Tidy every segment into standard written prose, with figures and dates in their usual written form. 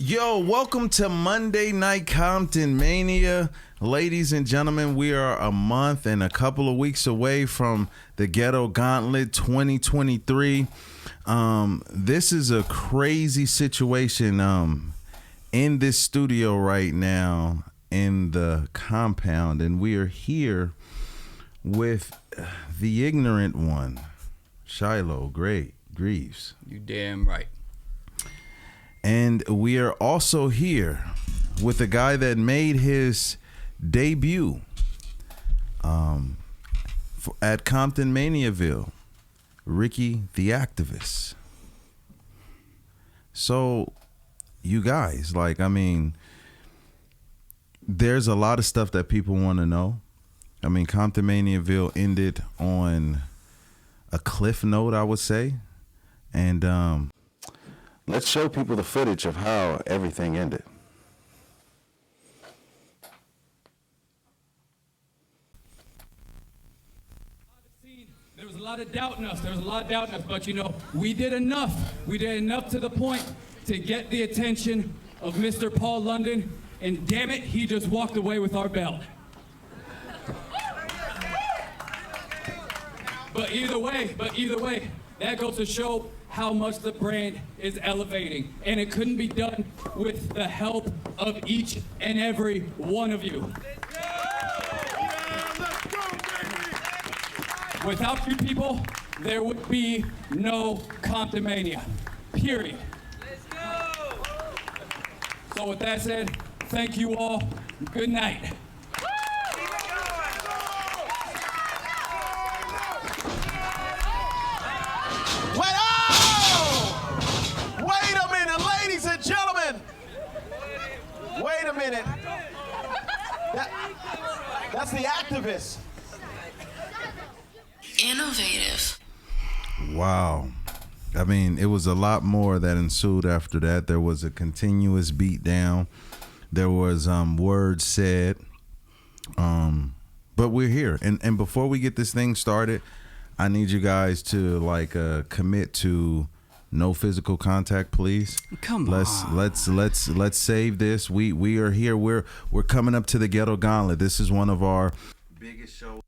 Yo, welcome to Monday Night Compton Mania. Ladies and gentlemen, we are a month and a couple of weeks away from the Ghetto Gauntlet 2023. This is a crazy situation in this studio right now in the compound, and we are here with the ignorant one, Shiloh Greaves. You damn right. And we are also here with a guy that made his debut at Compton Maniaville, Ricky the Activist. So, you guys, there's a lot of stuff that people want to know. Compton Maniaville ended on a cliff note, I would say. And let's show people the footage of how everything ended. There was a lot of doubt in us. But we did enough. We did enough to the point to get the attention of Mr. Paul London, and damn it, he just walked away with our belt. But either way, that goes to show how much the brand is elevating. And it couldn't be done with the help of each and every one of you. Without you people, there would be no Compton Mania, period. Let's go! So with that said, thank you all. Good night. Wait a minute. That's the Activist. Innovative. Wow. It was a lot more that ensued after that. There was a continuous beat down. There was words said. But we're here. And before we get this thing started, I need you guys to commit to no physical contact, please. Come on. Let's save this. We are here. We're coming up to the Ghetto Gauntlet. This is one of our biggest shows.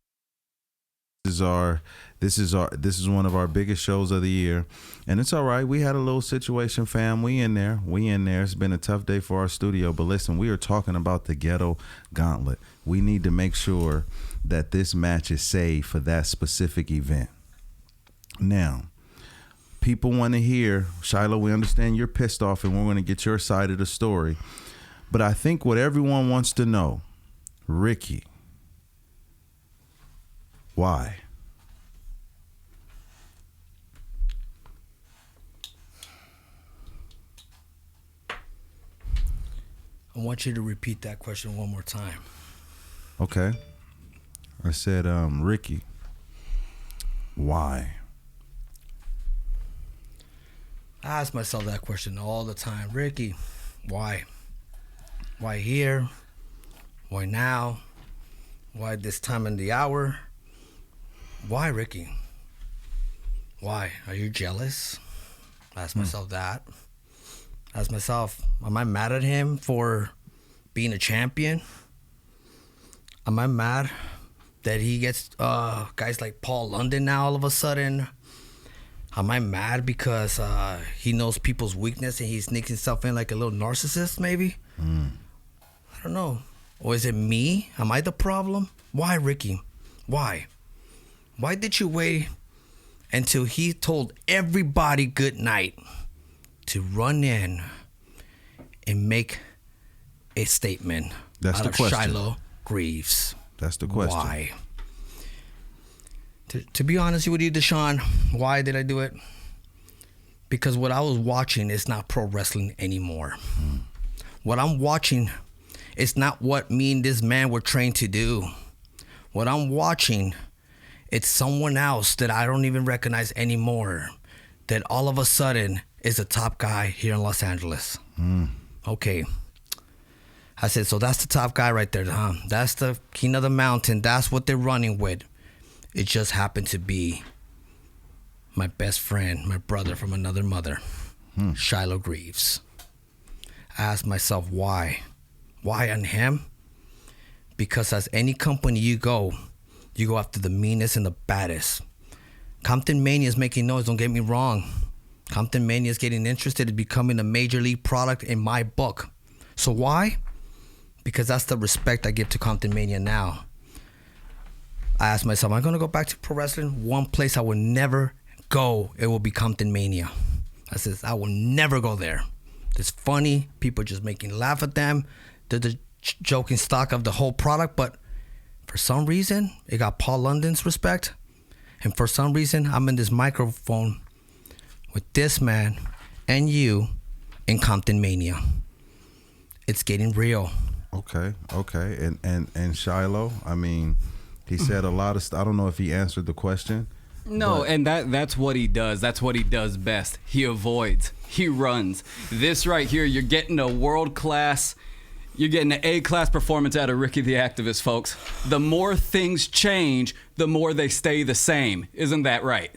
This is one of our biggest shows of the year, and it's all right. We had a little situation, fam. We in there. It's been a tough day for our studio, but listen, we are talking about the Ghetto Gauntlet. We need to make sure that this match is saved for that specific event. Now, people want to hear, Shiloh, we understand you're pissed off, and we're going to get your side of the story. But I think what everyone wants to know, Ricky, why? I want you to repeat that question one more time. Okay. I said, Ricky, why? I ask myself that question all the time. Ricky, why? Why here? Why now? Why this time in the hour? Why, Ricky? Why? Are you jealous? I ask myself that. I ask myself, am I mad at him for being a champion? Am I mad that he gets guys like Paul London now all of a sudden? Am I mad because he knows people's weakness and he sneaks himself in like a little narcissist, maybe? I don't know. Or is it me? Am I the problem? Why, Ricky? Why? Why did you wait until he told everybody good night to run in and make a statement That's out the of question. Shiloh Greaves? That's the question. Why? To be honest with you, Deshaun, why did I do it? Because what I was watching is not pro wrestling anymore. What I'm watching is not what me and this man were trained to do. What I'm watching, it's someone else that I don't even recognize anymore, that all of a sudden is a top guy here in Los Angeles. Okay. I said, so that's the top guy right there, huh? That's the king of the mountain. That's what they're running with. It just happened to be my best friend, my brother from another mother, Shiloh Greaves. I asked myself why. Why on him? Because as any company you go after the meanest and the baddest. Compton Mania is making noise, don't get me wrong. Compton Mania is getting interested in becoming a major league product in my book. So why? Because that's the respect I give to Compton Mania now. I asked myself, am I going to go back to pro wrestling? One place I will never go, it will be Compton Mania. I says, I will never go there. It's funny. People just making laugh at them. They're the joking stock of the whole product. But for some reason, it got Paul London's respect. And for some reason, I'm in this microphone with this man and you in Compton Mania. It's getting real. Okay. And Shiloh, I mean, he said a lot of stuff. I don't know if he answered the question. No, and that's what he does. That's what he does best. He avoids. He runs. This right here, you're getting a world-class, you're getting an A-class performance out of Ricky the Activist, folks. The more things change, the more they stay the same. Isn't that right?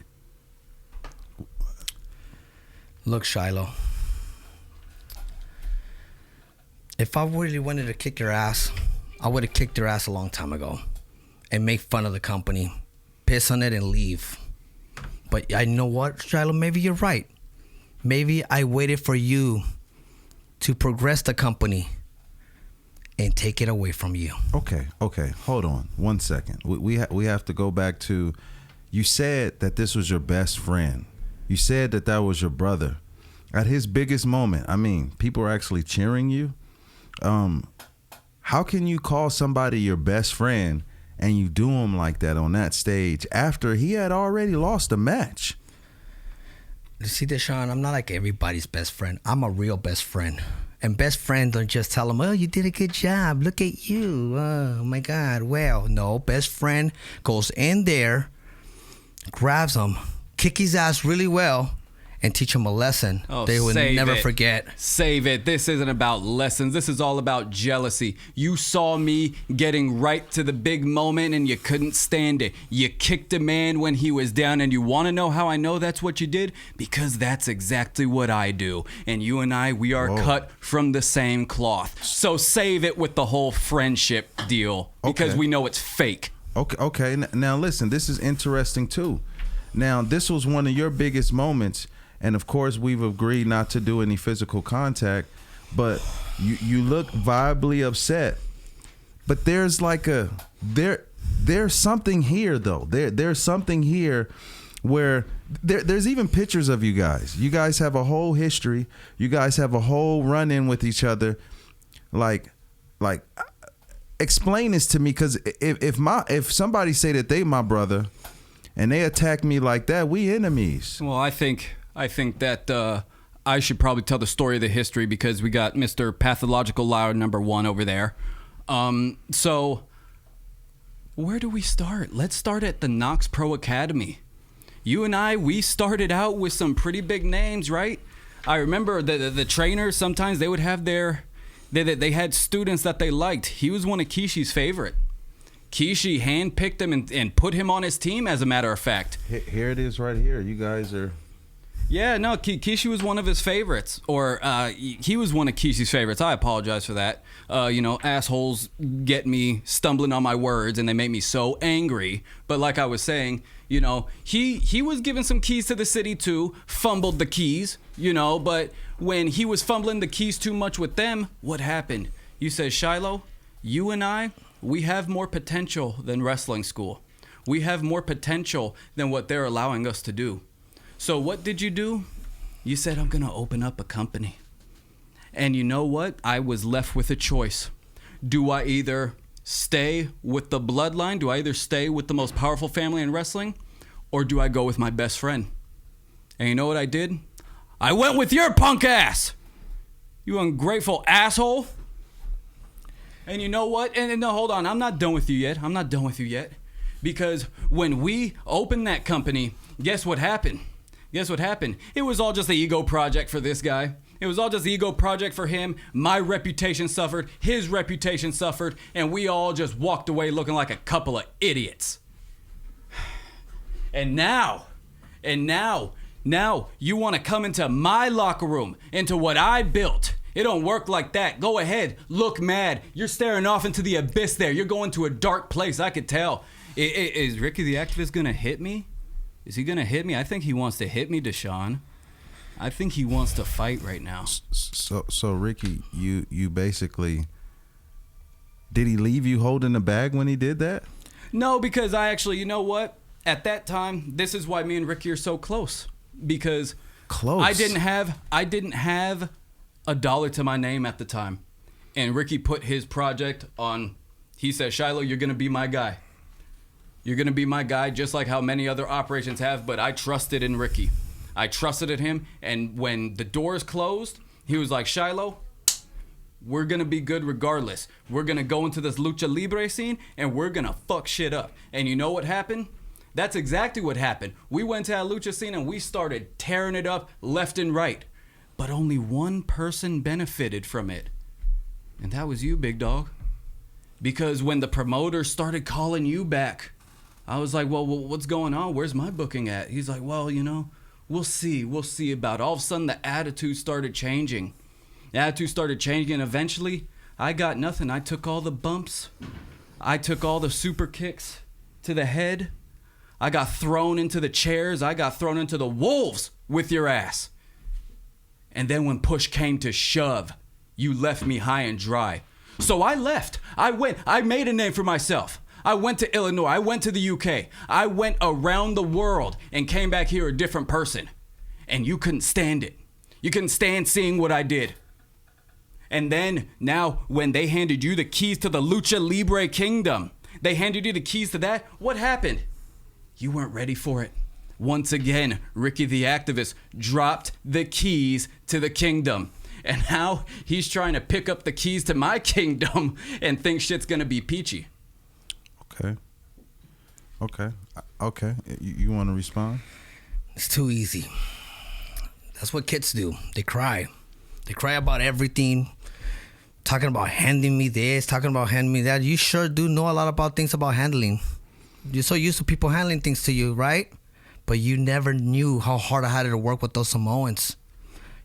Look, Shiloh. If I really wanted to kick your ass, I would have kicked your ass a long time ago and make fun of the company, piss on it, and leave. But I know what, Shiloh, maybe you're right. Maybe I waited for you to progress the company and take it away from you. Okay. Hold on 1 second. We have to go back to, you said that this was your best friend. You said that was your brother. At his biggest moment, I mean, people are actually cheering you. How can you call somebody your best friend and you do him like that on that stage after he had already lost a match? You see, Deshaun, I'm not like everybody's best friend. I'm a real best friend. And best friends don't just tell them, oh, you did a good job. Look at you. Oh, my God. Well, no, best friend goes in there, grabs him, kick his ass really well, and teach him a lesson they will never forget. Save it. This isn't about lessons. This is all about jealousy. You saw me getting right to the big moment and you couldn't stand it. You kicked a man when he was down, and you want to know how I know that's what you did? Because that's exactly what I do. And you and I, we are cut from the same cloth. So save it with the whole friendship deal, because we know it's fake. Okay. Now listen, this is interesting too. Now, this was one of your biggest moments. And of course, we've agreed not to do any physical contact, but you look viably upset. But there's like there's something here though. There's something here where there's even pictures of you guys. You guys have a whole history. You guys have a whole run-in with each other. Like, explain this to me, because if somebody say that they my brother and they attack me like that, we enemies. Well, I think that I should probably tell the story of the history, because we got Mr. Pathological Liar #1 over there. So where do we start? Let's start at the Knox Pro Academy. You and I, we started out with some pretty big names, right? I remember the trainers, sometimes they would have they had students that they liked. He was one of Kishi's favorite. Kishi handpicked him and put him on his team, as a matter of fact. Here it is right here. You guys are... Yeah, no, Kishi was one of his favorites. Or he was one of Kishi's favorites. I apologize for that. Assholes get me stumbling on my words, and they make me so angry. But like I was saying, he was given some keys to the city too, fumbled the keys, but when he was fumbling the keys too much with them, what happened? You said, Shiloh, you and I, we have more potential than wrestling school. We have more potential than what they're allowing us to do. So what did you do? You said, I'm going to open up a company. And you know what? I was left with a choice. Do I either stay with the bloodline? Do I either stay with the most powerful family in wrestling? Or do I go with my best friend? And you know what I did? I went with your punk ass! You ungrateful asshole! And you know what? And no, hold on. I'm not done with you yet. Because when we opened that company, guess what happened? It was all just an ego project for this guy. It was all just an ego project for him. My reputation suffered. His reputation suffered. And we all just walked away looking like a couple of idiots. And now you want to come into my locker room, into what I built, It don't work like that. Go ahead. Look mad. You're staring off into the abyss there. You're going to a dark place. I could tell. Is Ricky the Activist going to hit me? Is he going to hit me? I think he wants to hit me, Deshaun. I think he wants to fight right now. So Ricky, you basically, did he leave you holding the bag when he did that? No, because I actually, you know what? At that time, this is why me and Ricky are so close. Because I didn't have $1 to my name at the time. And Ricky put his project on. He said, Shiloh, you're going to be my guy. You're going to be my guy, just like how many other operations have. But I trusted in Ricky. I trusted in him. And when the doors closed, he was like, Shiloh, we're going to be good regardless. We're going to go into this lucha libre scene and we're going to fuck shit up. And you know what happened? That's exactly what happened. We went to that lucha scene and we started tearing it up left and right. But only one person benefited from it. And that was you, big dog. Because when the promoter started calling you back, I was like, well, what's going on? Where's my booking at? He's like, well, you know, we'll see about it. All of a sudden, the attitude started changing. The attitude started changing, and eventually, I got nothing. I took all the bumps. I took all the super kicks to the head. I got thrown into the chairs. I got thrown into the wolves with your ass. And then when push came to shove, you left me high and dry. So I left. I went. I made a name for myself. I went to Illinois. I went to the UK. I went around the world and came back here a different person. And you couldn't stand it. You couldn't stand seeing what I did. And then now when they handed you the keys to the Lucha Libre Kingdom, they handed you the keys to that, what happened? You weren't ready for it. Once again, Ricky the Activist dropped the keys to the kingdom. And now he's trying to pick up the keys to my kingdom and think shit's gonna be peachy. Okay. You want to respond? It's too easy. That's what kids do. They cry. They cry about everything. Talking about handing me this, talking about handing me that. You sure do know a lot about things about handling. You're so used to people handling things to you, right? But you never knew how hard I had to work with those Samoans.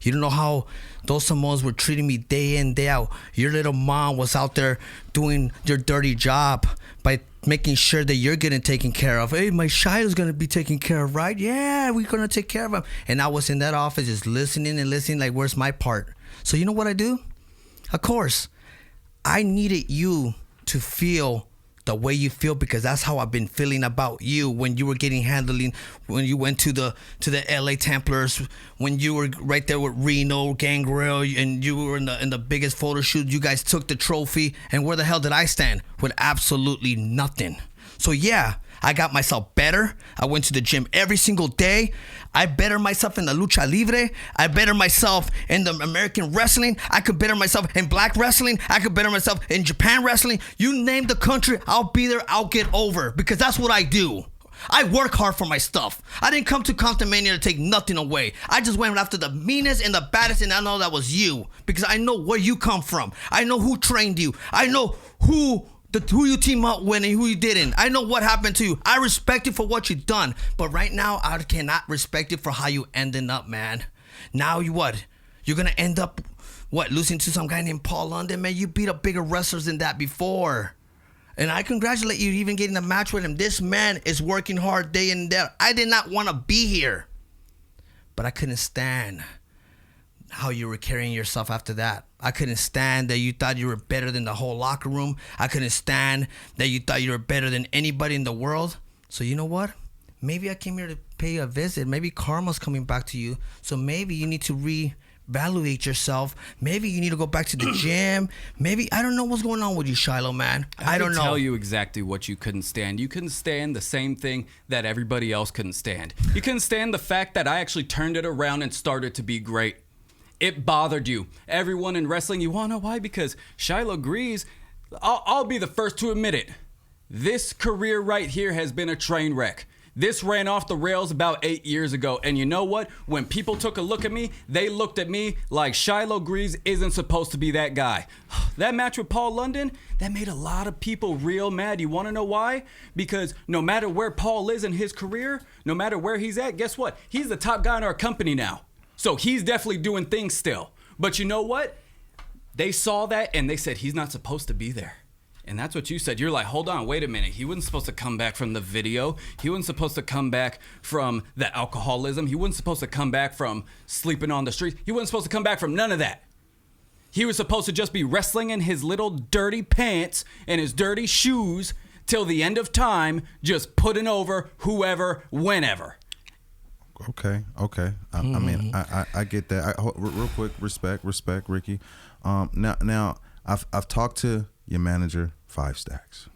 You don't know how those Samoans were treating me day in, day out. Your little mom was out there doing your dirty job by making sure that you're getting taken care of. Hey, my Shiloh's going to be taken care of, right? Yeah, we're going to take care of him. And I was in that office just listening and listening like, where's my part? So you know what I do? Of course, I needed you to feel the way you feel, because that's how I've been feeling about you when you were getting handling, when you went to the LA Templars, when you were right there with Reno, Gangrel, and you were in the biggest photo shoot. You guys took the trophy, and where the hell did I stand? With absolutely nothing. So yeah, I got myself better. I went to the gym every single day. I bettered myself in the lucha libre. I bettered myself in the American wrestling. I could better myself in black wrestling. I could better myself in Japan wrestling. You name the country, I'll be there. I'll get over, because that's what I do. I work hard for my stuff. I didn't come to Compton Mania to take nothing away. I just went after the meanest and the baddest, and I know that was you, because I know where you come from. I know who trained you. I know who you team up with and who you didn't. I know what happened to you. I respect you for what you've done. But right now, I cannot respect you for how you ended up, man. Now you what? You're going to end up, what, losing to some guy named Paul London? Man, you beat up bigger wrestlers than that before. And I congratulate you even getting a match with him. This man is working hard day in and day out. I did not want to be here. But I couldn't stand how you were carrying yourself after that. I couldn't stand that you thought you were better than the whole locker room. I couldn't stand that you thought you were better than anybody in the world. So you know what? Maybe I came here to pay a visit. Maybe karma's coming back to you. So maybe you need to reevaluate yourself. Maybe you need to go back to the gym. Maybe, I don't know what's going on with you, Shiloh, man. I don't know. I can tell you exactly what you couldn't stand. You couldn't stand the same thing that everybody else couldn't stand. You couldn't stand the fact that I actually turned it around and started to be great. It bothered you. Everyone in wrestling, you want to know why? Because Shiloh Greaves, I'll be the first to admit it. This career right here has been a train wreck. This ran off the rails about 8 years ago. And you know what? When people took a look at me, they looked at me like Shiloh Greaves isn't supposed to be that guy. That match with Paul London, that made a lot of people real mad. You want to know why? Because no matter where Paul is in his career, no matter where he's at, guess what? He's the top guy in our company now. So he's definitely doing things still. But you know what? They saw that and they said, he's not supposed to be there. And that's what you said. You're like, hold on, wait a minute. He wasn't supposed to come back from the video. He wasn't supposed to come back from the alcoholism. He wasn't supposed to come back from sleeping on the street. He wasn't supposed to come back from none of that. He was supposed to just be wrestling in his little dirty pants and his dirty shoes till the end of time, just putting over whoever, whenever. Okay. I mean, I get that. Real quick, respect, Ricky. Now, I've talked to your manager, 5 Stacks,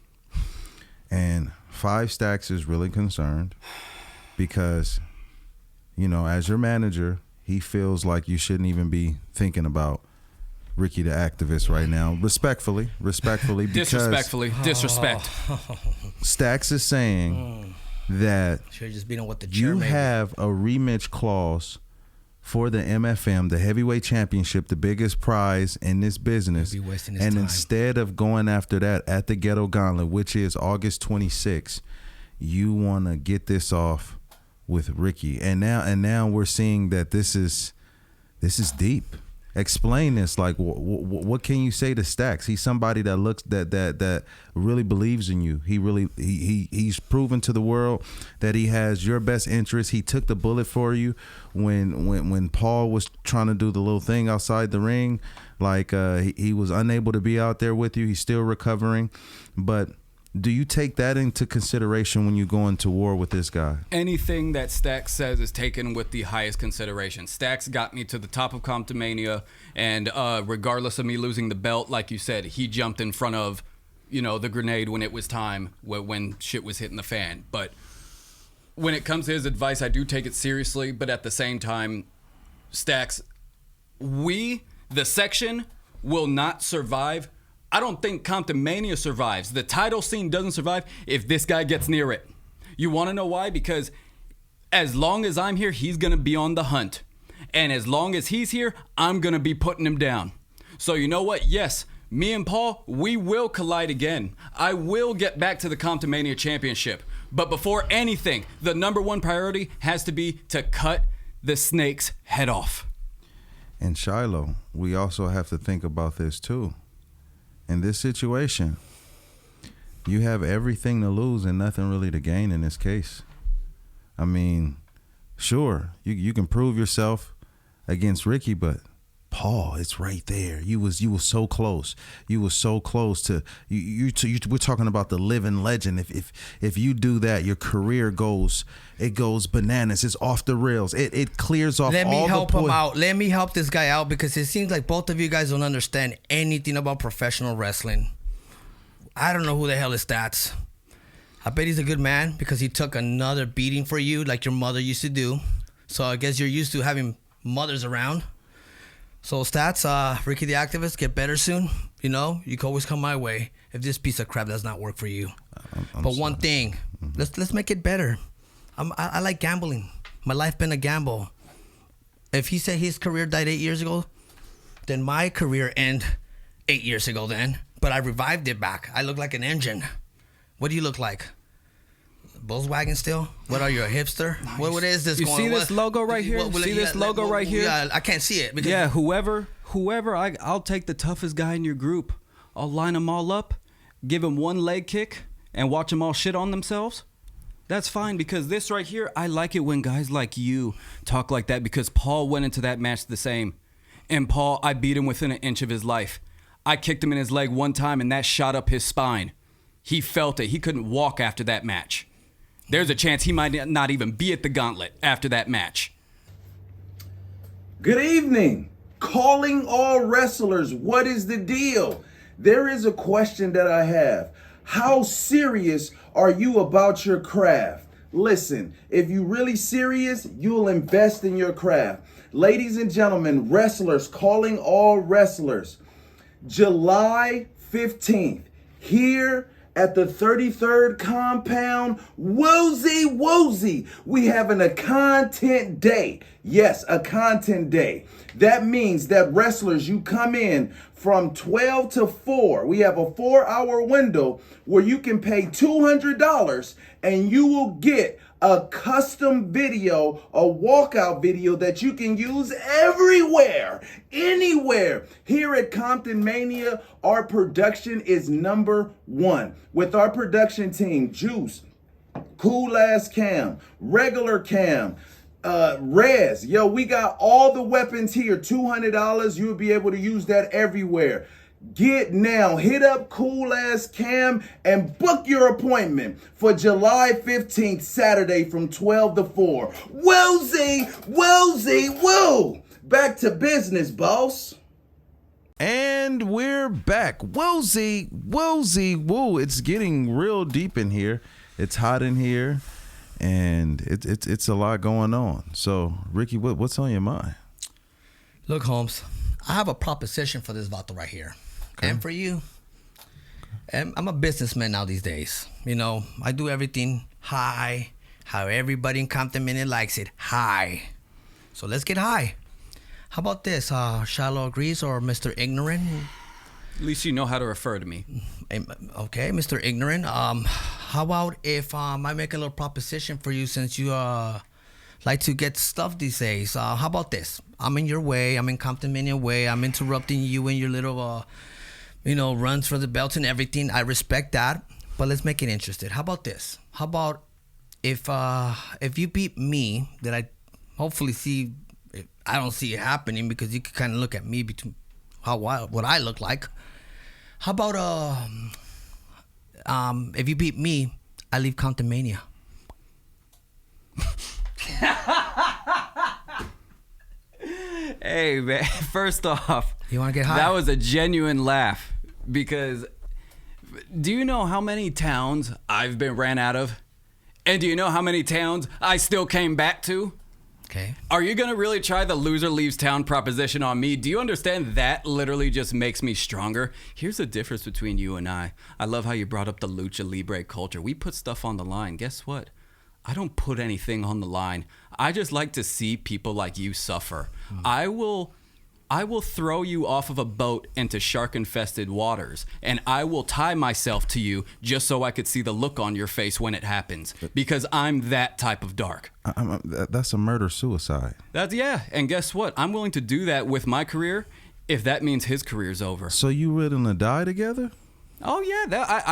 and 5 Stacks is really concerned because, you know, as your manager, he feels like you shouldn't even be thinking about Ricky the activist right now. Respectfully, because disrespect. Stacks is saying that Should have just been with the chair, you maybe. have a rematch clause for the MFM, the heavyweight championship, the biggest prize in this business. You'll be wasting his and time. instead of going after that at the Ghetto Gauntlet, which is August 26th, you want to get this off with Ricky. And now we're seeing that this is deep. Explain this. Like, what can you say to Stacks? He's somebody that looks that really believes in you. He's proven to the world that he has your best interest. He took the bullet for you when Paul was trying to do the little thing outside the ring. Like, he was unable to be out there with you. He's still recovering, but do you take that into consideration when you go into war with this guy? Anything that Stacks says is taken with the highest consideration. Stacks got me to the top of Comptomania, and regardless of me losing the belt, like you said, he jumped in front of, you know, the grenade when it was time, when shit was hitting the fan. But when it comes to his advice, I do take it seriously, but at the same time, Stacks, the section, will not survive. I don't think Comptomania survives. The title scene doesn't survive if this guy gets near it. You want to know why? Because as long as I'm here, he's going to be on the hunt. And as long as he's here, I'm going to be putting him down. So you know what? Yes, me and Paul, we will collide again. I will get back to the Comptomania championship. But before anything, the number one priority has to be to cut the snake's head off. And Shiloh, we also have to think about this too. In this situation, you have everything to lose and nothing really to gain in this case. I mean, sure, you can prove yourself against Ricky, but Paul, it's right there. You was so close. You was so close to you. We're talking about the living legend. If you do that, your career goes bananas. It's off the rails. It clears off. Let me all help the him out. Let me help this guy out because it seems like both of you guys don't understand anything about professional wrestling. I don't know who the hell is Stats. I bet he's a good man because he took another beating for you like your mother used to do. So I guess you're used to having mothers around. So Stats, Ricky the Activist, get better soon. You know, you can always come my way if this piece of crap does not work for you. I'm but sorry. one thing, let's make it better. I like gambling. My life been a gamble. If he said his career died 8 years ago, then my career ended 8 years ago then. But I revived it back. I look like an engine. What do you look like? Volkswagen still? What are you, a hipster? What is this? You see this logo right here? See this logo right here? Yeah, I can't see it. Because Yeah, whoever, I'll take the toughest guy in your group. I'll line them all up, give them one leg kick, and watch them all shit on themselves. That's fine because this right here, I like it when guys like you talk like that because Paul went into that match the same. And Paul, I beat him within an inch of his life. I kicked him in his leg one time and that shot up his spine. He felt it. He couldn't walk after that match. There's a chance he might not even be at the gauntlet after that match. Good evening. Calling all wrestlers, what is the deal? There is a question that I have. How serious are you about your craft? Listen, if you're really serious, you'll invest in your craft. Ladies and gentlemen, wrestlers, calling all wrestlers. July 15th, here at the 33rd compound, Woozy, we having a content day. Yes, a content day. That means that wrestlers, you come in from 12 to 4. We have a 4-hour window where you can pay $200 and you will get a custom video, a walkout video that you can use everywhere, anywhere. Here at Compton Mania, our production is number one. With our production team, Juice, Cool Ass Cam, Regular Cam, Rez. Yo, we got all the weapons here. $200. You'll be able to use that everywhere. Get now. Hit up Cool Ass Cam and book your appointment for July 15th, Saturday from 12 to 4. Woozy, woozy, woo. Back to business, boss. And we're back. Woozy, woozy, woo. It's getting real deep in here. It's hot in here, and it's a lot going on. So, Ricky, what's on your mind? Look, Holmes, I have a proposition for this vato right here. Okay. And for you. And I'm a businessman now these days. You know, I do everything high, how everybody in Compton Minute likes it, high. So let's get high. How about this, Shiloh Greaves or Mr. Ignorant? At least you know how to refer to me. Okay, Mr. Ignorant. How about if I make a little proposition for you, since you like to get stuff these days? How about this? I'm in your way. I'm in Compton Mania way. I'm interrupting you in your little, runs for the belt and everything. I respect that, but let's make it interesting. How about this? How about if you beat me, that I hopefully see. I don't see it happening because you can kind of look at me between what I look like. How about if you beat me, I leave Compton Mania. Hey, man, first off, You want to get high? that was a genuine laugh, because do you know how many towns I've been ran out of? And do you know how many towns I still came back to? Okay. Are you going to really try the loser leaves town proposition on me? Do you understand that literally just makes me stronger? Here's the difference between you and I. I love how you brought up the lucha libre culture. We put stuff on the line. Guess what? I don't put anything on the line. I just like to see people like you suffer. I will throw you off of a boat into shark-infested waters, and I will tie myself to you just so I could see the look on your face when it happens, because I'm that type of dark. That's a murder-suicide. And guess what? I'm willing to do that with my career if that means his career's over. So you willing to die together? Oh, yeah.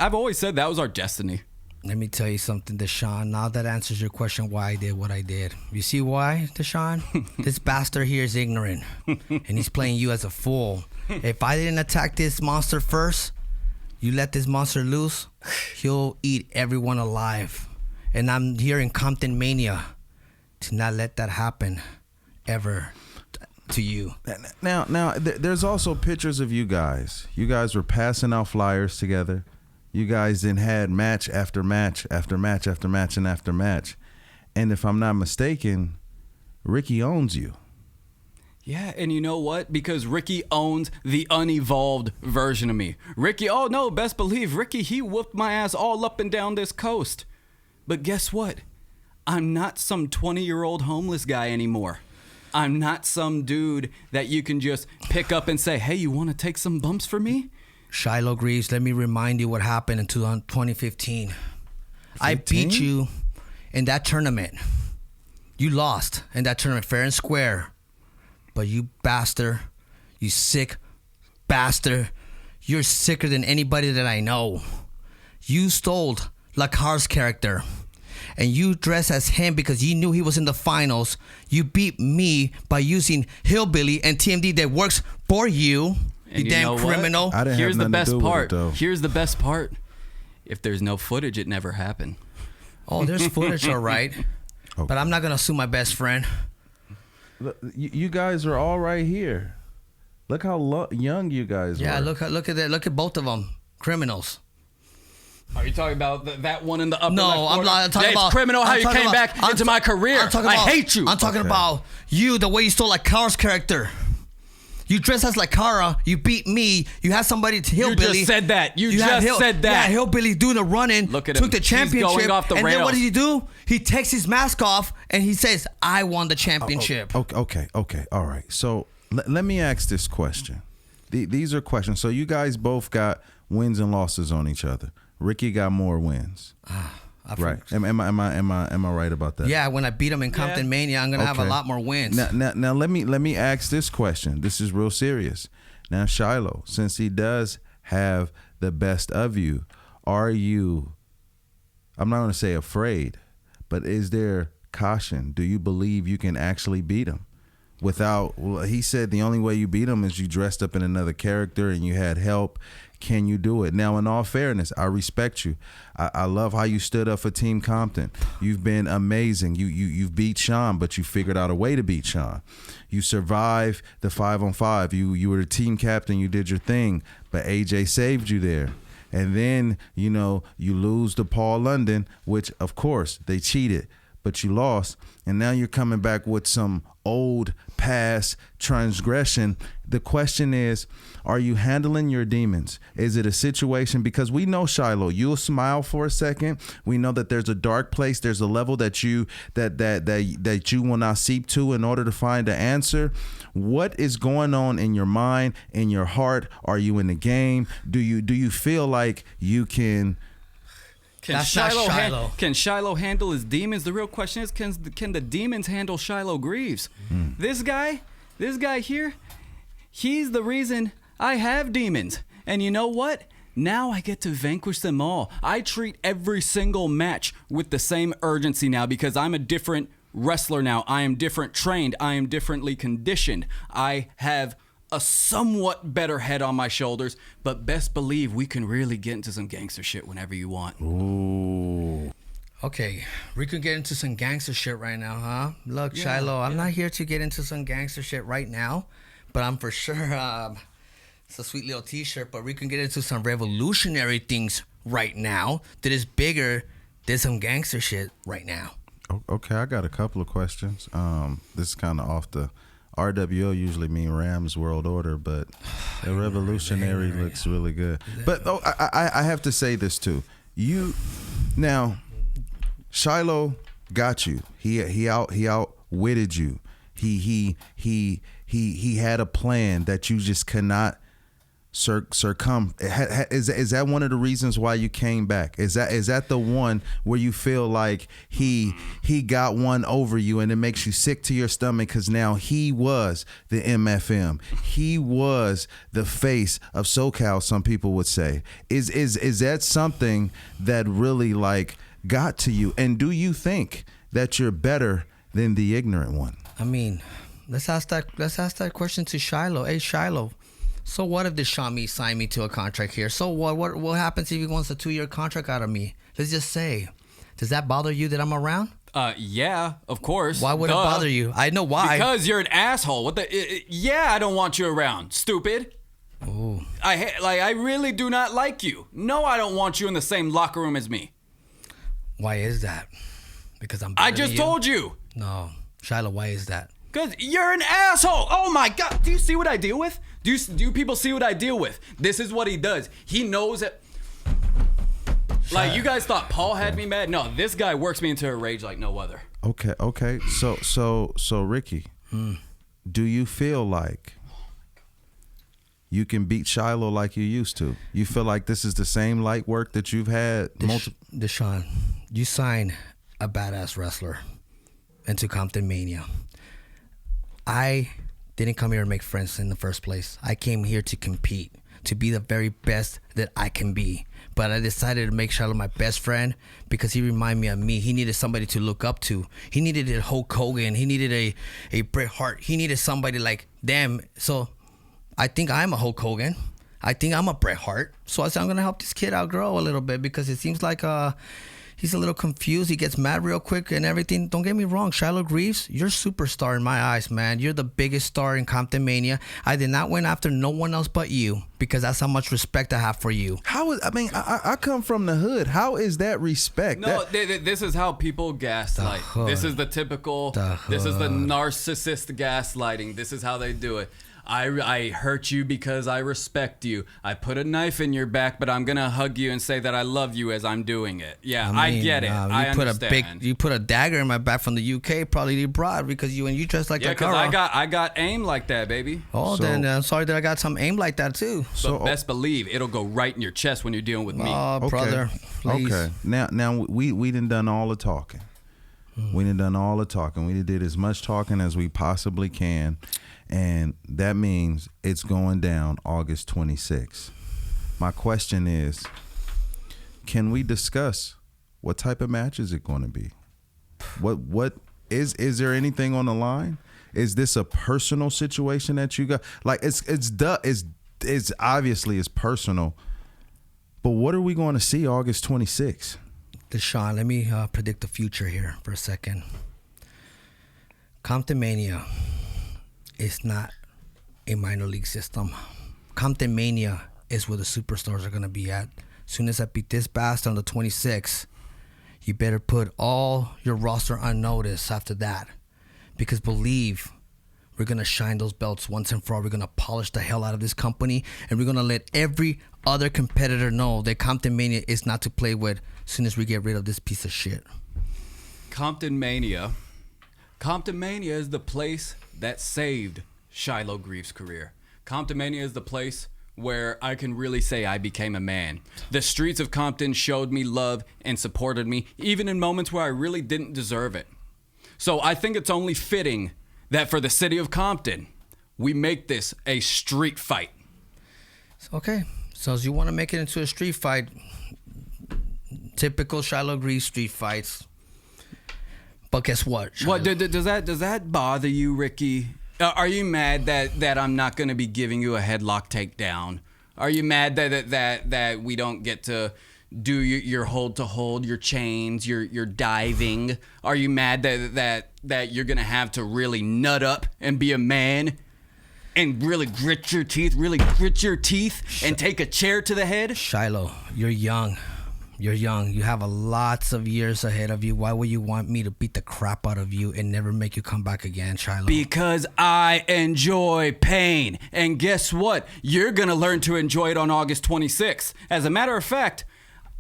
I've always said that was our destiny. Let me tell you something, Deshaun. Now that answers your question why I did what I did. You see why, Deshaun? This bastard here is ignorant, and he's playing you as a fool. If I didn't attack this monster first, you let this monster loose, he'll eat everyone alive. And I'm here in Compton Mania to not let that happen ever to you. Now, there's also pictures of you guys. You guys were passing out flyers together. You guys then had match after match after match after match and after match. And if I'm not mistaken, Ricky owns you. Yeah, and you know what? Because Ricky owns the unevolved version of me. Ricky, oh no, best believe, Ricky, he whooped my ass all up and down this coast. But guess what? I'm not some 20-year-old homeless guy anymore. I'm not some dude that you can just pick up and say, hey, you want to take some bumps for me? Shiloh Greaves, let me remind you what happened in 2015. I beat you in that tournament. You lost in that tournament fair and square. But you bastard, you sick bastard, you're sicker than anybody that I know. You stole Lacar's character, and you dressed as him because you knew he was in the finals. You beat me by using Hillbilly and TMD that works for you. And you damn criminal. Here's the best part. Here's the best part. If there's no footage, it never happened. Oh, there's footage, all right. Okay. But I'm not going to sue my best friend. Look, you guys are all right here. Look how young you guys are. Yeah, look at that. Look at both of them. Criminals. Are you talking about that one in the upper No, left corner? I'm talking about... It's criminal how you came back into my career. I hate you. I'm talking about you, the way you stole Lacar's character. You dress as like Kara. You beat me. You had somebody to hillbilly. You just said that. You had just said that. Yeah, hillbilly doing the running. Look at took him. the He's championship. going off the and then what rails. did he do? He takes his mask off and he says, "I won the championship." Okay. All right. So let me ask this question. These are questions. So you guys both got wins and losses on each other. Ricky got more wins. Right. Am I right about that? Yeah, when I beat him in Compton Mania, I'm gonna have a lot more wins. Now let me ask this question. This is real serious. Now Shiloh, since he does have the best of you, are you, I'm not gonna say afraid, but is there caution? Do you believe you can actually beat him? Well, he said the only way you beat him is you dressed up in another character and you had help. Can you do it? Now, in all fairness, I respect you. I love how you stood up for Team Compton. You've been amazing. You've beat Sean, but you figured out a way to beat Sean. You survived the 5-on-5. You were the team captain. You did your thing, but AJ saved you there. And then, you lose to Paul London, which, of course, they cheated, but you lost. And now you're coming back with some old past transgression. The question is, are you handling your demons? Is it a situation? Because we know, Shiloh, you'll smile for a second. We know that there's a dark place. There's a level that you will not seep to in order to find the answer. What is going on in your mind, in your heart? Are you in the game? Do you feel like you can? Can Shiloh handle his demons? The real question is, can the demons handle Shiloh Greaves? This guy here, he's the reason I have demons. And you know what? Now I get to vanquish them all. I treat every single match with the same urgency now because I'm a different wrestler now. I am different trained. I am differently conditioned. I have a somewhat better head on my shoulders, but best believe we can really get into some gangster shit whenever you want. Ooh. Okay, we can get into some gangster shit right now, huh? Look, Shiloh, I'm not here to get into some gangster shit right now, but I'm for sure, it's a sweet little t-shirt, but we can get into some revolutionary things right now that is bigger than some gangster shit right now. Okay, I got a couple of questions. This is kind of off the... RWO usually mean Rams World Order, but the revolutionary looks really good. But I have to say this too. Now, Shiloh got you. He outwitted you. He had a plan that you just could not succumb. Is that one of the reasons why you came back? Is that the one where you feel like he got one over you and it makes you sick to your stomach because now he was the MFM, he was the face of SoCal, some people would say. Is that something that really like got to you? And do you think that you're better than the ignorant one? I mean, let's ask that question to Shiloh. Hey, Shiloh. So what if this Shami signed me to a contract here? So what happens if he wants a 2-year contract out of me? Let's just say, does that bother you that I'm around? Yeah, of course. Why would it bother you? I know why. Because you're an asshole. What the? Yeah, I don't want you around. Stupid. Ooh. I really do not like you. No, I don't want you in the same locker room as me. Why is that? Because I'm better I just than you? told you. No, Shiloh, why is that? Because you're an asshole. Oh my God. Do you see what I deal with? Do people see what I deal with? This is what he does. He knows that. Like, you guys thought Paul had me mad? No, this guy works me into a rage like no other. Okay. So Ricky, do you feel like you can beat Shiloh like you used to? You feel like this is the same light work that you've had? Deshaun, you signed a badass wrestler into Compton Mania. I didn't come here to make friends in the first place. I came here to compete, to be the very best that I can be. But I decided to make Shiloh my best friend because he reminded me of me. He needed somebody to look up to. He needed a Hulk Hogan. He needed a Bret Hart. He needed somebody like them. So I think I'm a Hulk Hogan. I think I'm a Bret Hart. So I said, I'm going to help this kid outgrow a little bit because it seems like he's a little confused. He gets mad real quick and everything. Don't get me wrong, Shiloh Greaves, you're a superstar in my eyes, man. You're the biggest star in Compton Mania. I did not went after no one else but you because that's how much respect I have for you. I come from the hood. How is that respect? No, this is how people gaslight. This is the typical, this is the narcissist gaslighting. This is how they do it. I hurt you because I respect you. I put a knife in your back, but I'm gonna hug you and say that I love you as I'm doing it. Yeah, I get it. I understand. You put a dagger in my back from the UK, probably you brought because you dressed like yeah, that. because I got aim like that, baby. Oh, So- then I'm sorry that I got some aim like that too. So best believe it'll go right in your chest when you're dealing with me. Oh, brother, please. Okay. Now we done all the talking. We done all the talking. We did as much talking as we possibly can, and that means it's going down August 26th. My question is, can we discuss what type of match is it going to be? What is there anything on the line? Is this a personal situation that you got? Like it's obviously it's personal, but what are we going to see August 26th? Deshaun, let me predict the future here for a second. Compton Mania is not a minor league system. Compton Mania is where the superstars are going to be at. As soon as I beat this bastard on the 26th, you better put all your roster on notice after that. Because believe, we're going to shine those belts once and for all. We're going to polish the hell out of this company. And we're going to let every other competitor know that Compton Mania is not to play with as soon as we get rid of this piece of shit. Compton Mania is the place that saved Shiloh Greaves' career. Compton Mania is the place where I can really say I became a man. The streets of Compton showed me love and supported me, even in moments where I really didn't deserve it. So I think it's only fitting that for the city of Compton, we make this a street fight. Okay, so as you want to make it into a street fight, typical Shiloh Greaves street fights. But guess what? What does that bother you, Ricky? Are you mad that I'm not going to be giving you a headlock takedown? Are you mad that we don't get to do your hold to hold, your chains, your diving? Are you mad that you're going to have to really nut up and be a man and really grit your teeth and take a chair to the head? Shiloh, you're young. You're young. You have lots of years ahead of you. Why would you want me to beat the crap out of you and never make you come back again, Shiloh? Because I enjoy pain. And guess what? You're going to learn to enjoy it on August 26th. As a matter of fact,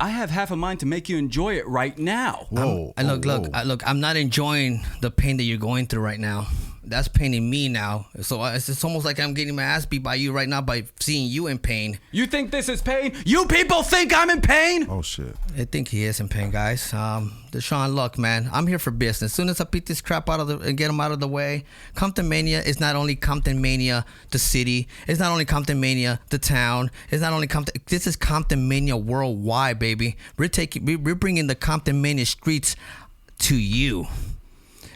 I have half a mind to make you enjoy it right now. Whoa. Look, I'm not enjoying the pain that you're going through right now. That's paining me now. So it's almost like I'm getting my ass beat by you right now by seeing you in pain. You think this is pain? You people think I'm in pain? Oh, shit. I think he is in pain, guys. Deshaun, look, man, I'm here for business. As soon as I beat this crap out of and get him out of the way, Compton Mania is not only Compton Mania, the city. It's not only Compton Mania, the town. It's not only Compton. This is Compton Mania worldwide, baby. We're bringing the Compton Mania streets to you.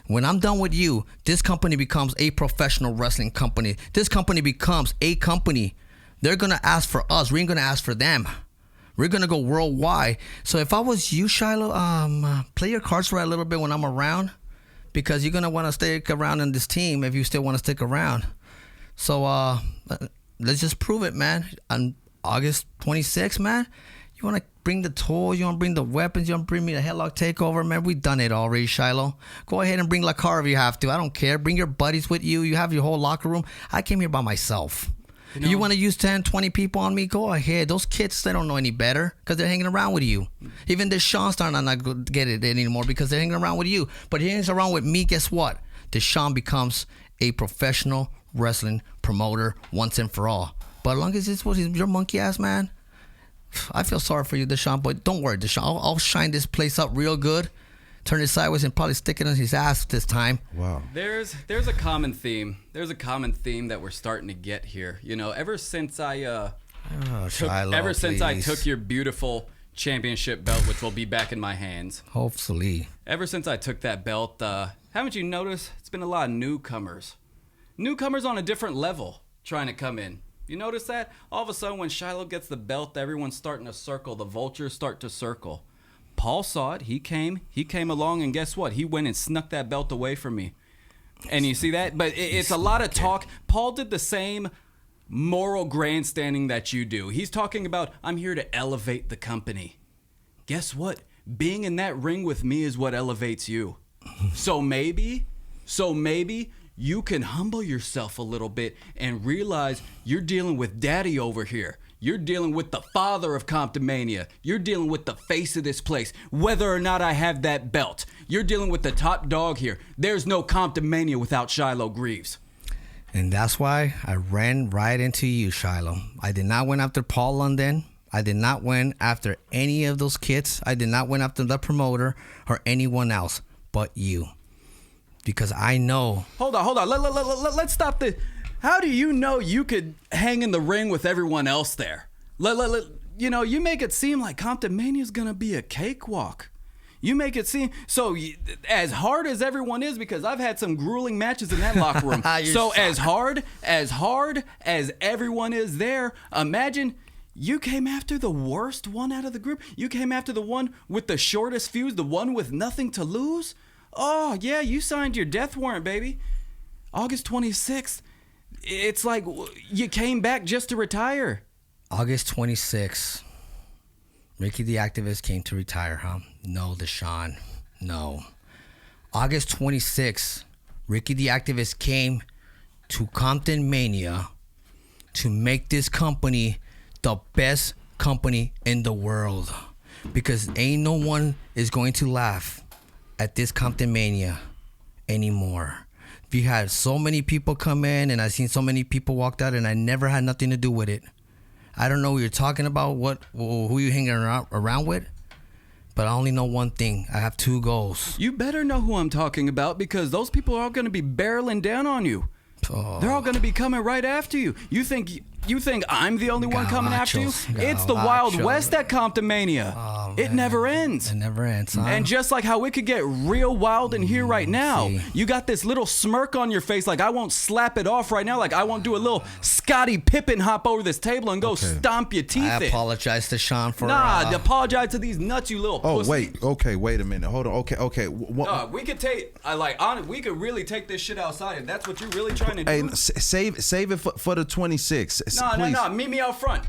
When I'm done with you, this company becomes a professional wrestling company. This company becomes a company. They're going to ask for us. We ain't going to ask for them. We're going to go worldwide. So if I was you, Shiloh, play your cards right a little bit when I'm around, because you're going to want to stick around in this team if you still want to stick around. So let's just prove it, man. On August 26th, man, you want to bring the toys, you want to bring the weapons, you want to bring me a headlock takeover, man. We've done it already, Shiloh. Go ahead and bring Lacar if you have to. I don't care. Bring your buddies with you. You have your whole locker room. I came here by myself. You want to use 10, 20 people on me? Go ahead. Those kids, they don't know any better because they're hanging around with you. Even Deshaun's starting to not get it anymore because they're hanging around with you. But he hangs around with me, guess what? Deshaun becomes a professional wrestling promoter once and for all. But as long as it's what your monkey ass, man, I feel sorry for you, Deshaun, but don't worry, Deshaun. I'll shine this place up real good, turn it sideways, and probably stick it in his ass this time. Wow. There's a common theme. There's a common theme that we're starting to get here. You know, ever since I took your beautiful championship belt, which will be back in my hands. Hopefully. Ever since I took that belt, haven't you noticed? It's been a lot of newcomers. Newcomers on a different level trying to come in. You notice that? All of a sudden, when Shiloh gets the belt, everyone's starting to circle. The vultures start to circle. Paul saw it. He came along, and guess what? He went and snuck that belt away from me. And you see that? But it's a lot of talk. Paul did the same moral grandstanding that you do. He's talking about, I'm here to elevate the company. Guess what? Being in that ring with me is what elevates you. So maybe you can humble yourself a little bit and realize you're dealing with daddy over here. You're dealing with the father of Comptomania. You're dealing with the face of this place. Whether or not I have that belt, you're dealing with the top dog here. There's no Comptomania without Shiloh Greaves. And that's why I ran right into you, Shiloh. I did not went after Paul London. I did not went after any of those kids. I did not went after the promoter or anyone else but you. Because I know. Hold on. Let's stop the. How do you know you could hang in the ring with everyone else there? You know, you make it seem like Comptomania is going to be a cakewalk. You make it seem so as hard as everyone is, because I've had some grueling matches in that locker room. So as hard as everyone is there, imagine you came after the worst one out of the group. You came after the one with the shortest fuse, the one with nothing to lose. Oh, yeah, you signed your death warrant, baby. August 26th. It's like you came back just to retire. August 26th. Ricky the Activist came to retire, huh? No, Deshaun. No. August 26th. Ricky the Activist came to Compton Mania to make this company the best company in the world. Because ain't no one is going to laugh at this Compton Mania anymore. We had so many people come in, and I seen so many people walked out, and I never had nothing to do with it. I don't know what you're talking about, who you hanging around with, but I only know one thing. I have 2 goals. You better know who I'm talking about, because those people are all going to be barreling down on you. Oh. They're all going to be coming right after you. You think I'm the only one coming after you? It's the Wild West at Comptomania. Oh, it never ends. It never ends, huh? And just like how it could get real wild in here right now, you got this little smirk on your face like I won't slap it off right now, like I won't do a little Scottie Pippen hop over this table and go stomp your teeth in. I apologize to Sean for... apologize to these nuts, you little pussy. Wait a minute. Hold on. Okay. We could take... we could really take this shit outside if that's what you're really trying to do. Hey, save it for the 26th. No. Meet me out front,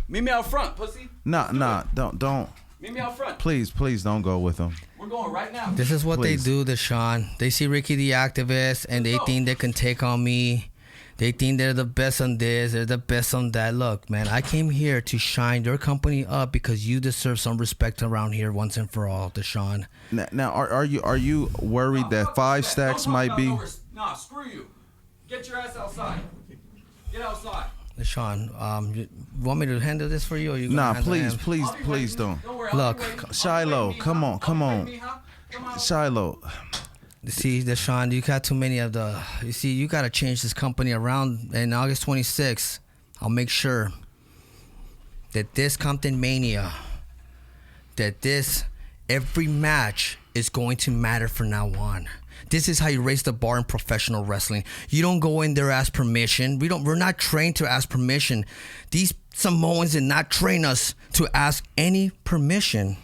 pussy. Don't. Meet me out front. Please don't go with them. We're going right now. This is what they do, Deshaun. They see Ricky the Activist, and they think they can take on me. They think they're the best on this, they're the best on that. Look, man, I came here to shine your company up because you deserve some respect around here once and for all, Deshaun. Now, are you worried that 5 stacks might be? Nah, screw you. Get your ass outside. Get outside. Deshaun, you want me to handle this for you? Or you please don't. Look, Shiloh, come on. Shiloh. See, Deshaun, you got too many of the... You see, you got to change this company around. And August 26th, I'll make sure that this Compton Mania, every match is going to matter from now on. This is how you raise the bar in professional wrestling. You don't go in there ask permission. We're not trained to ask permission. These Samoans did not train us to ask any permission.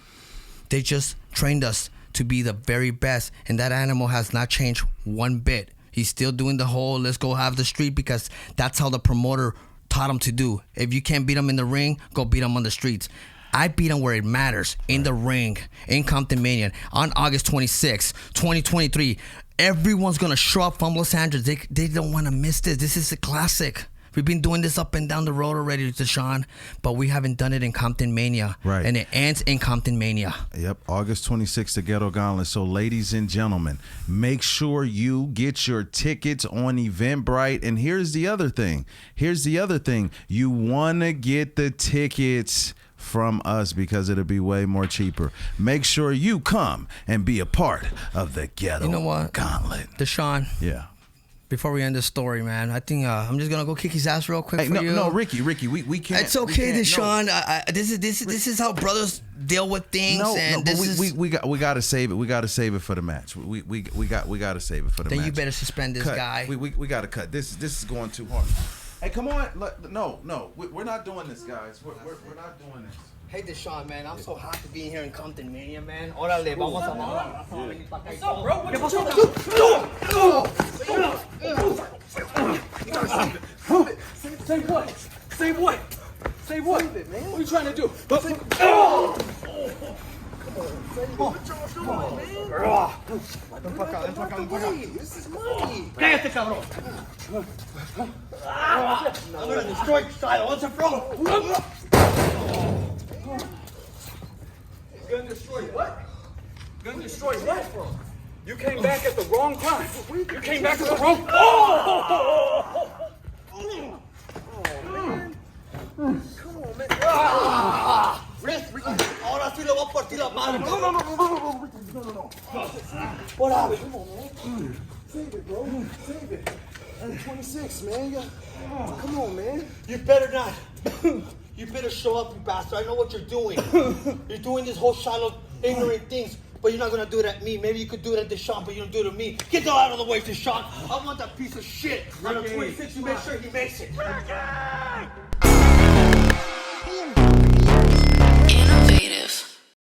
They just trained us to be the very best, and that animal has not changed one bit. He's still doing the whole let's go have the street, because that's how the promoter taught him to do. If you can't beat him in the ring, go beat him on the streets. I beat him where it matters, in the ring, in Compton Mania, on August 26, 2023. Everyone's going to show up from Los Angeles. They don't want to miss this. This is a classic. We've been doing this up and down the road already, Deshaun, but we haven't done it in Compton Mania. Right. And it ends in Compton Mania. Yep, August 26th, the Ghetto Gauntlet. So, ladies and gentlemen, make sure you get your tickets on Eventbrite. And here's the other thing. You want to get the tickets from us because it'll be way more cheaper. Make sure you come and be a part of the Ghetto Gauntlet. Deshaun. Yeah. Before we end this story, man, I think I'm just gonna go kick his ass real quick for you. No, Ricky, we can't. It's okay, Deshaun. No. This is how brothers deal with things. We gotta save it. We gotta save it for the match. We gotta save it for the match. Then you better suspend this guy. We gotta cut. This is going too hard. Hey, come on. No, we're not doing this, guys. We're not doing this. Hey, Deshaun, man, I'm so happy being here in Compton Mania, man. Órale, vamos a hablar. What's up, bro? What you Save what? Save what? Save what? What are you trying to do? Cállate, cabrón. I'm gonna destroy Shiloh. What's it from? Gonna destroy what? Gonna destroy what? You came back at the wrong time. You came back at the wrong. Ahora sí le voy a partir la madre. No. What happened? Come on, man. Save it, bro. Save it. 26, man. Come on, man. You better not. You better show up, you bastard. I know what you're doing. You're doing this whole Shiloh ignorant things, but you're not gonna do it at me. Maybe you could do it at Deshaun, but you don't do it at me. Get the hell out of the way, Deshaun. I want that piece of shit. On a 26, you make sure he makes it.